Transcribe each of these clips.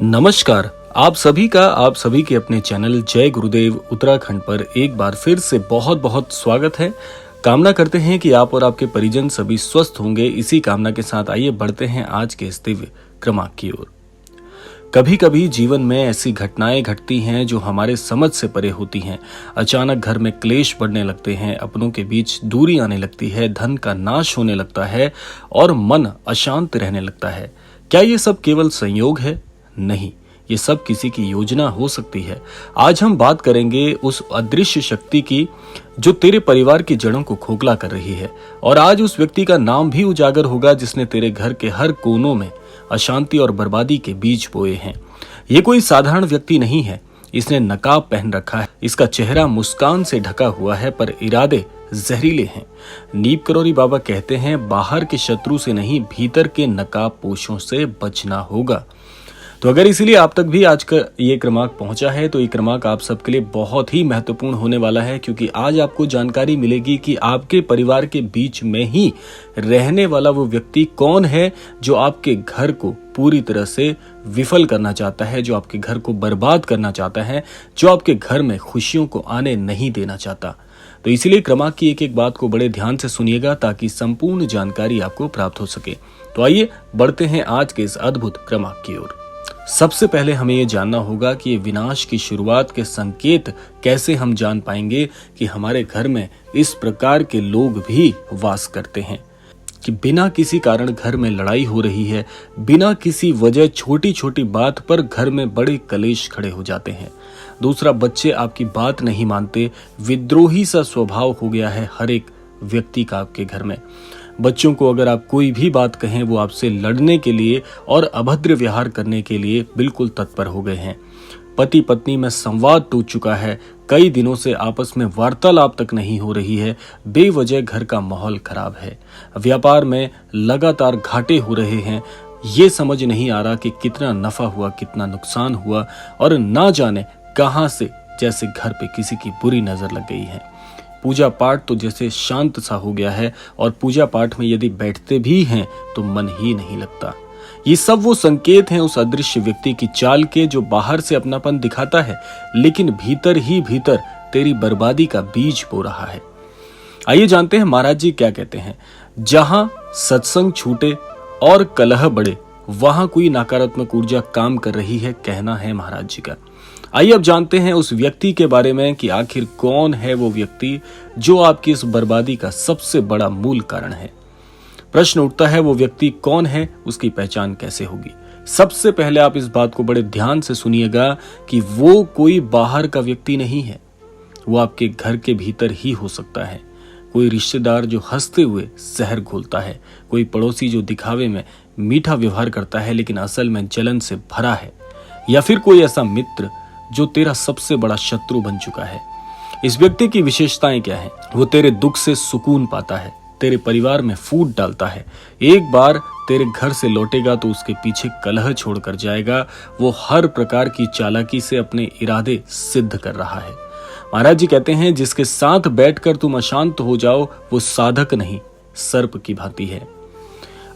नमस्कार। आप सभी के अपने चैनल जय गुरुदेव उत्तराखंड पर एक बार फिर से बहुत बहुत स्वागत है। कामना करते हैं कि आप और आपके परिजन सभी स्वस्थ होंगे। इसी कामना के साथ आइए बढ़ते हैं आज के इस दिव्य क्रमांक की ओर। कभी कभी जीवन में ऐसी घटनाएं घटती हैं जो हमारे समझ से परे होती हैं। अचानक घर में क्लेश बढ़ने लगते हैं, अपनों के बीच दूरी आने लगती है, धन का नाश होने लगता है और मन अशांत रहने लगता है। क्या ये सब केवल संयोग है? नहीं, ये सब किसी की योजना हो सकती है। आज हम बात करेंगे उस अदृश्य शक्ति की जो तेरे परिवार की जड़ों को खोखला कर रही है। और आज उस व्यक्ति का नाम भी उजागर होगा जिसने तेरे घर के हर कोनों में अशांति और बर्बादी के बीज बोए हैं। ये कोई साधारण व्यक्ति नहीं है। इसने नकाब पहन रखा है, इसका चेहरा मुस्कान से ढका हुआ है, पर इरादे जहरीले हैं। नीप करोरी बाबा कहते हैं, बाहर के शत्रु से नहीं, भीतर के नकाब पोशों से बचना होगा। तो अगर इसीलिए आप तक भी आज का ये क्रमांक पहुंचा है तो ये क्रमांक आप सबके लिए बहुत ही महत्वपूर्ण होने वाला है, क्योंकि आज आपको जानकारी मिलेगी कि आपके परिवार के बीच में ही रहने वाला वो व्यक्ति कौन है जो आपके घर को पूरी तरह से विफल करना चाहता है, जो आपके घर को बर्बाद करना चाहता है, जो आपके घर में खुशियों को आने नहीं देना चाहता। तो इसीलिए क्रमांक की एक एक बात को बड़े ध्यान से सुनिएगा ताकि संपूर्ण जानकारी आपको प्राप्त हो सके। तो आइए बढ़ते हैं आज के इस अद्भुत क्रमांक की ओर। सबसे पहले हमें यह जानना होगा कि विनाश की शुरुआत के संकेत कैसे हम जान पाएंगे कि हमारे घर में इस प्रकार के लोग भी वास करते हैं कि बिना किसी कारण घर में लड़ाई हो रही है, बिना किसी वजह छोटी छोटी बात पर घर में बड़े कलेश खड़े हो जाते हैं। दूसरा, बच्चे आपकी बात नहीं मानते, विद्रोही सा स्वभाव हो गया है हर एक व्यक्ति का आपके घर में। बच्चों को अगर आप कोई भी बात कहें वो आपसे लड़ने के लिए और अभद्र व्यवहार करने के लिए बिल्कुल तत्पर हो गए हैं। पति पत्नी में संवाद टूट चुका है, कई दिनों से आपस में वार्तालाप तक नहीं हो रही है, बेवजह घर का माहौल खराब है। व्यापार में लगातार घाटे हो रहे हैं, ये समझ नहीं आ रहा कि कितना नफा हुआ कितना नुकसान हुआ, और ना जाने कहां से जैसे घर पे किसी की बुरी नजर लग गई है। पूजा पाठ तो जैसे शांत सा हो गया है, और पूजा पाठ में यदि बैठते भी हैं तो मन ही नहीं लगता। ये सब वो संकेत हैं उस अदृश्य व्यक्ति की चाल के जो बाहर से अपनापन दिखाता है लेकिन भीतर ही भीतर तेरी बर्बादी का बीज बो रहा है। आइए जानते हैं महाराज जी क्या कहते हैं। जहां सत्संग छूटे और कलह बढ़े वहां कोई नकारात्मक ऊर्जा काम कर रही है, कहना है महाराज जी का। आइए अब जानते हैं उस व्यक्ति के बारे में कि आखिर कौन है वो व्यक्ति जो आपकी इस बर्बादी का सबसे बड़ा मूल कारण है। प्रश्न उठता है, वो व्यक्ति कौन है, उसकी पहचान कैसे होगी? सबसे पहले आप इस बात को बड़े ध्यान से सुनिएगा कि वो कोई बाहर का व्यक्ति नहीं है, वो आपके घर के भीतर ही हो सकता है। कोई रिश्तेदार जो हंसते हुए जहर घोलता है, कोई पड़ोसी जो दिखावे में मीठा व्यवहार करता है लेकिन असल में जलन से भरा है, या फिर कोई ऐसा मित्र जो तेरा सबसे बड़ा शत्रु बन चुका है। इस व्यक्ति की विशेषताएं क्या है? वो तेरे दुख से सुकून पाता है, तेरे परिवार में फूट डालता है, एक बार तेरे घर से लौटेगा तो उसके पीछे कलह छोड़कर जाएगा। वो हर प्रकार की चालाकी से अपने इरादे सिद्ध कर रहा है। महाराज जी कहते हैं, जिसके साथ बैठकर तुम अशांत हो जाओ वो साधक नहीं सर्प की भांति है।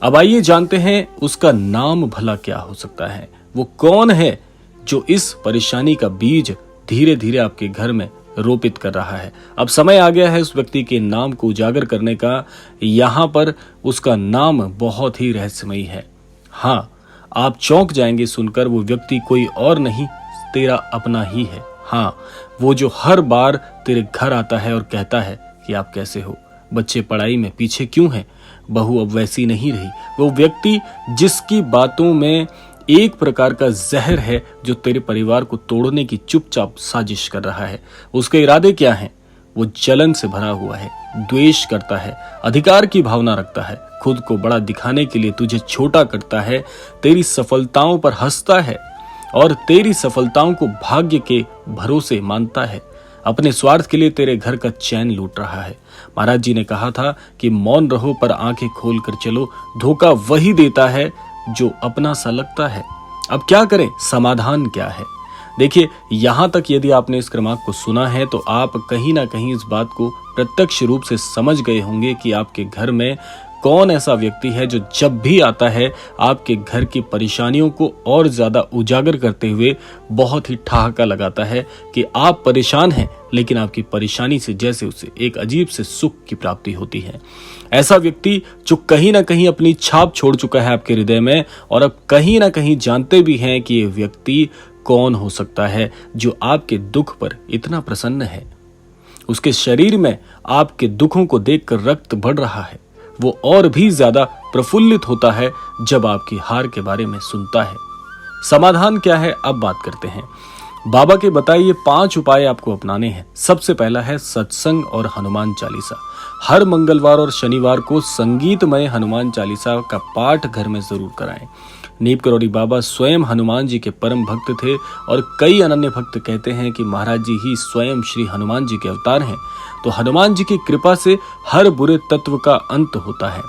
अब आइए जानते हैं उसका नाम भला क्या हो सकता है। वो कौन है जो इस परेशानी का बीज धीरे धीरे आपके घर में रोपित कर रहा है? अब समय आ गया है उस व्यक्ति के नाम को उजागर करने का। यहाँ पर उसका नाम बहुत ही रहस्यमयी है। हाँ, आप चौंक जाएंगे सुनकर, वो व्यक्ति कोई और नहीं, तेरा अपना ही है। हाँ, वो जो हर बार तेरे घर आता है और कहता है कि आप कैसे हो, बच्चे पढ़ाई में पीछे क्यों हैं, बहू अब वैसी नहीं रही। वो व्यक्ति जिसकी बातों में एक प्रकार का जहर है जो तेरे परिवार को तोड़ने की चुपचाप साजिश कर रहा है। उसके इरादे क्या हैं? वो जलन से भरा हुआ है, द्वेष करता है, अधिकार की भावना रखता है, खुद को बड़ा दिखाने के लिए तुझे छोटा करता है, तेरी सफलताओं पर हंसता है और तेरी सफलताओं को भाग्य के भरोसे मानता है। अपने स्वार्थ के लिए तेरे घर का चैन लूट रहा है। महाराज जी ने कहा था कि मौन रहो पर आंखें खोल कर चलो। धोखा वही देता है जो अपना सा लगता है। अब क्या करें, समाधान क्या है? देखिए, यहां तक यदि आपने इस क्रमांक को सुना है तो आप कहीं ना कहीं इस बात को प्रत्यक्ष रूप से समझ गए होंगे कि आपके घर में कौन ऐसा व्यक्ति है जो जब भी आता है आपके घर की परेशानियों को और ज्यादा उजागर करते हुए बहुत ही ठहाका लगाता है कि आप परेशान हैं, लेकिन आपकी परेशानी से जैसे उसे एक अजीब से सुख की प्राप्ति होती है। ऐसा व्यक्ति जो कहीं ना कहीं अपनी छाप छोड़ चुका है आपके हृदय में, और अब कहीं ना कहीं जानते भी हैं कि ये व्यक्ति कौन हो सकता है जो आपके दुख पर इतना प्रसन्न है। उसके शरीर में आपके दुखों को देखकर रक्त बढ़ रहा है। वो और भी ज्यादा प्रफुल्लित होता है जब आपकी हार के बारे में सुनता है। समाधान क्या है, अब बात करते हैं। बाबा के बताए ये 5 उपाय आपको अपनाने हैं। सबसे पहला है सत्संग और हनुमान चालीसा। हर मंगलवार और शनिवार को संगीतमय हनुमान चालीसा का पाठ घर में जरूर कराएं। नीप करोड़ी बाबा स्वयं हनुमान जी के परम भक्त थे और कई अनन्य भक्त कहते हैं कि महाराज जी ही स्वयं श्री हनुमान जी के अवतार हैं। तो हनुमान जी की कृपा से हर बुरे तत्व का अंत होता है।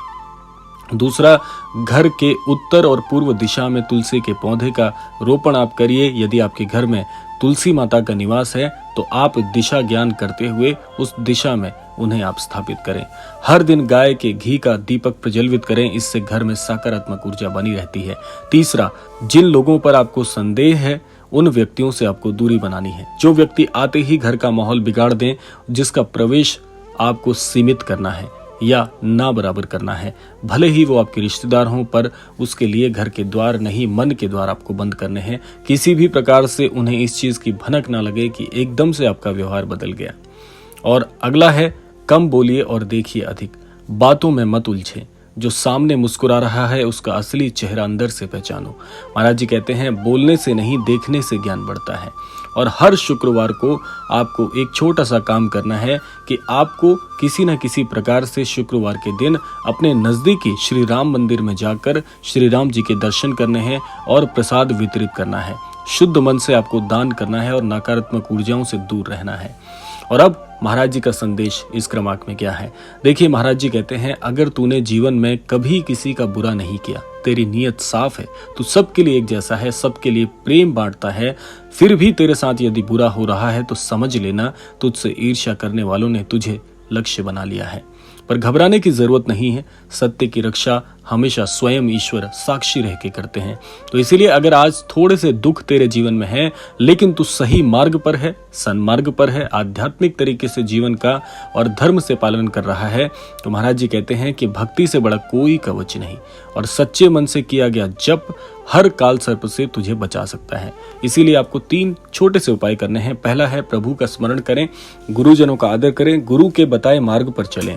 दूसरा, घर के उत्तर और पूर्व दिशा में तुलसी के पौधे का रोपण आप करिए। यदि आपके घर में तुलसी माता का निवास है तो आप दिशा ज्ञान करते हुए उस दिशा में उन्हें आप स्थापित करें। हर दिन गाय के घी का दीपक प्रज्वलित करें, इससे घर में सकारात्मक ऊर्जा बनी रहती है। तीसरा, जिन लोगों पर आपको संदेह है उन व्यक्तियों से आपको दूरी बनानी है। जो व्यक्ति आते ही घर का माहौल बिगाड़ दें, जिसका प्रवेश आपको सीमित करना है या ना बराबर करना है, भले ही वो आपके रिश्तेदार हों, पर उसके लिए घर के द्वार नहीं मन के द्वार आपको बंद करने हैं। किसी भी प्रकार से उन्हें इस चीज की भनक ना लगे कि एकदम से आपका व्यवहार बदल गया। और अगला है कम बोलिए और देखिए अधिक। बातों में मत उलझे। जो सामने मुस्कुरा रहा है उसका असली चेहरा अंदर से पहचानो। महाराज जी कहते हैं बोलने से नहीं देखने से ज्ञान बढ़ता है। और हर शुक्रवार को आपको एक छोटा सा काम करना है कि आपको किसी न किसी प्रकार से शुक्रवार के दिन अपने नजदीकी श्री राम मंदिर में जाकर श्री राम जी के दर्शन करने हैं और प्रसाद वितरित करना है। शुद्ध मन से आपको दान करना है और नकारात्मक ऊर्जाओं से दूर रहना है। और अब महाराज जी का संदेश इस क्रमांक में क्या है, देखिए। महाराज जी कहते हैं अगर तूने जीवन में कभी किसी का बुरा नहीं किया, तेरी नीयत साफ है, तू सबके लिए एक जैसा है, सबके लिए प्रेम बांटता है, फिर भी तेरे साथ यदि बुरा हो रहा है तो समझ लेना तुझसे ईर्ष्या करने वालों ने तुझे लक्ष्य बना लिया है। पर घबराने की जरूरत नहीं है। सत्य की रक्षा हमेशा स्वयं ईश्वर साक्षी रह के करते हैं। तो इसीलिए अगर आज थोड़े से दुख तेरे जीवन में है, लेकिन तू सही मार्ग पर है, सन्मार्ग पर है, आध्यात्मिक तरीके से जीवन का और धर्म से पालन कर रहा है, तो महाराज जी कहते हैं कि भक्ति से बड़ा कोई कवच नहीं और सच्चे मन से किया गया जप हर काल सर्प से तुझे बचा सकता है। इसीलिए आपको 3 छोटे से उपाय करने हैं। पहला है प्रभु का स्मरण करें, गुरुजनों का आदर करें, गुरु के बताए मार्ग पर चलें,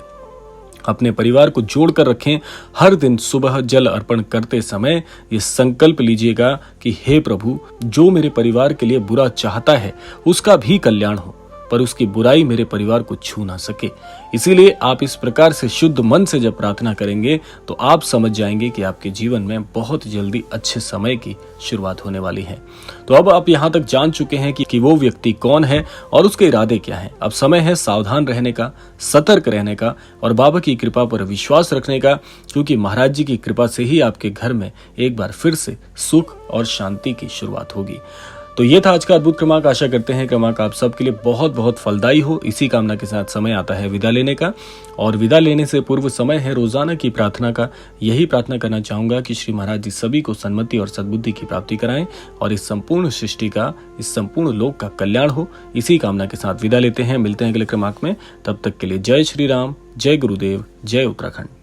अपने परिवार को जोड़कर रखें। हर दिन सुबह जल अर्पण करते समय ये संकल्प लीजिएगा कि हे प्रभु, जो मेरे परिवार के लिए बुरा चाहता है उसका भी कल्याण हो, पर उसकी बुराई मेरे परिवार को छू ना सके। इसीलिए आप इस प्रकार से शुद्ध मन से जब प्रार्थना करेंगे तो आप समझ जाएंगे कि आपके जीवन में बहुत जल्दी अच्छे समय की शुरुआत होने वाली है। तो अब आप यहाँ तक जान चुके हैं कि वो व्यक्ति कौन है और उसके इरादे क्या हैं। अब समय है सावधान रहने का, सतर्क रहने का और बाबा की कृपा पर विश्वास रखने का, क्योंकि महाराज जी की कृपा से ही आपके घर में एक बार फिर से सुख और शांति की शुरुआत होगी। तो ये था आज का अद्भुत क्रमांक। आशा करते हैं क्रमांक आप सबके लिए बहुत बहुत फलदायी हो। इसी कामना के साथ समय आता है विदा लेने का, और विदा लेने से पूर्व समय है रोजाना की प्रार्थना का। यही प्रार्थना करना चाहूंगा कि श्री महाराज जी सभी को सन्मति और सद्बुद्धि की प्राप्ति कराएं और इस संपूर्ण सृष्टि का, इस संपूर्ण लोक का कल्याण हो। इसी कामना के साथ विदा लेते हैं। मिलते हैं अगले क्रमांक में। तब तक के लिए जय श्री राम, जय गुरुदेव, जय उत्तराखंड।